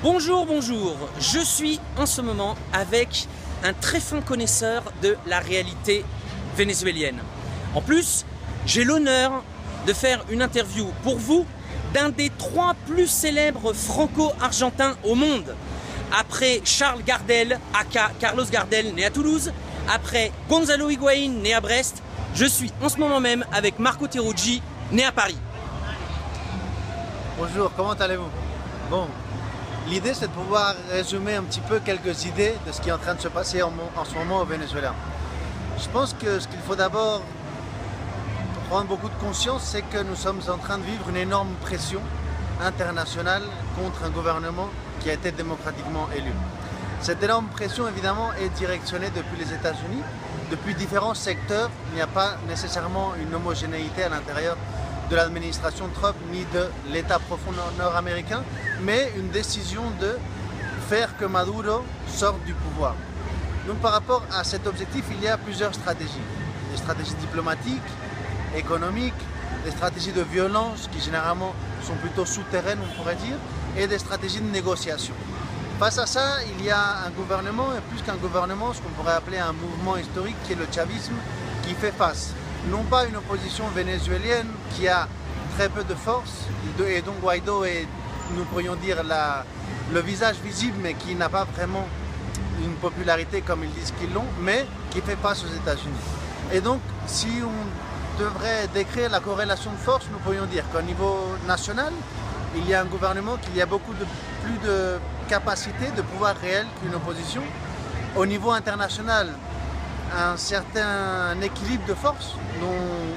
Bonjour, bonjour, je suis en ce moment avec un très fin connaisseur de la réalité vénézuélienne. En plus, j'ai l'honneur de faire une interview pour vous d'un des 3 plus célèbres franco-argentins au monde. Après Charles Gardel, aka Carlos Gardel, né à Toulouse, après Gonzalo Higuaín, né à Brest, je suis en ce moment même avec Marco Terrucci, né à Paris. Bonjour, comment allez-vous? Bon, l'idée c'est de pouvoir résumer un petit peu quelques idées de ce qui est en train de se passer en ce moment au Venezuela. Je pense que ce qu'il faut d'abord prendre beaucoup de conscience, c'est que nous sommes en train de vivre une énorme pression internationale contre un gouvernement qui a été démocratiquement élu. Cette énorme pression évidemment est directionnée depuis les États-Unis, depuis différents secteurs. Il n'y a pas nécessairement une homogénéité à l'intérieur de l'administration Trump ni de l'État profond nord-américain, mais une décision de faire que Maduro sorte du pouvoir. Donc par rapport à cet objectif, il y a plusieurs stratégies. Des stratégies diplomatiques, économiques, des stratégies de violence qui généralement sont plutôt souterraines, on pourrait dire, et des stratégies de négociation. Face à ça, il y a un gouvernement, et plus qu'un gouvernement, ce qu'on pourrait appeler un mouvement historique qui est le chavisme, qui fait face. Non pas une opposition vénézuélienne qui a très peu de force, et dont Guaido est, nous pourrions dire, le visage visible, mais qui n'a pas vraiment une popularité comme ils disent qu'ils l'ont, mais qui fait face aux États-Unis. Et donc, si on devrait décrire la corrélation de force, nous pourrions dire qu'au niveau national, il y a un gouvernement qui a plus de capacité, de pouvoir réel qu'une opposition. Au niveau international, un certain équilibre de force dont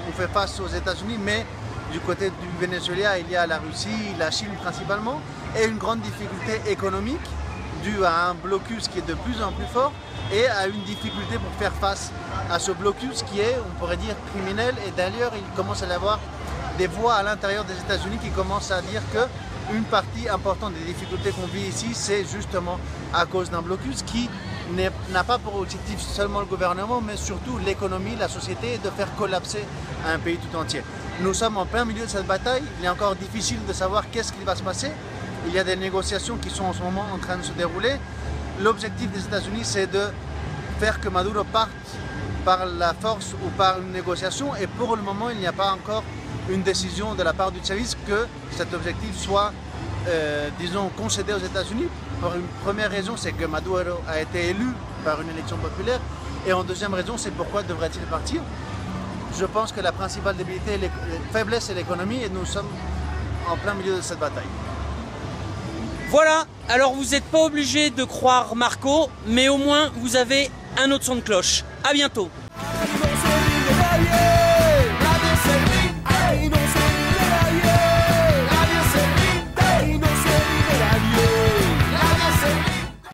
on fait face aux États-Unis, mais du côté du Venezuela, il y a la Russie, la Chine principalement, et une grande difficulté économique due à un blocus qui est de plus en plus fort et à une difficulté pour faire face à ce blocus qui est, on pourrait dire, criminel. Et d'ailleurs, il commence à y avoir des voix à l'intérieur des États-Unis qui commencent à dire que une partie importante des difficultés qu'on vit ici, c'est justement à cause d'un blocus qui n'a pas pour objectif seulement le gouvernement, mais surtout l'économie, la société, et de faire collapser un pays tout entier. Nous sommes en plein milieu de cette bataille. Il est encore difficile de savoir qu'est-ce qui va se passer. Il y a des négociations qui sont en ce moment en train de se dérouler. L'objectif des États-Unis, c'est de faire que Maduro parte par la force ou par une négociation. Et pour le moment, il n'y a pas encore une décision de la part du chavisme que cet objectif soit, disons, concédé aux États-Unis. Pour une première raison, c'est que Maduro a été élu par une élection populaire. Et en deuxième raison, c'est pourquoi devrait-il partir? Je pense que la principale débilité, la faiblesse, c'est l'économie, et nous sommes en plein milieu de cette bataille. Voilà, alors vous n'êtes pas obligé de croire Marco, mais au moins vous avez un autre son de cloche. À bientôt.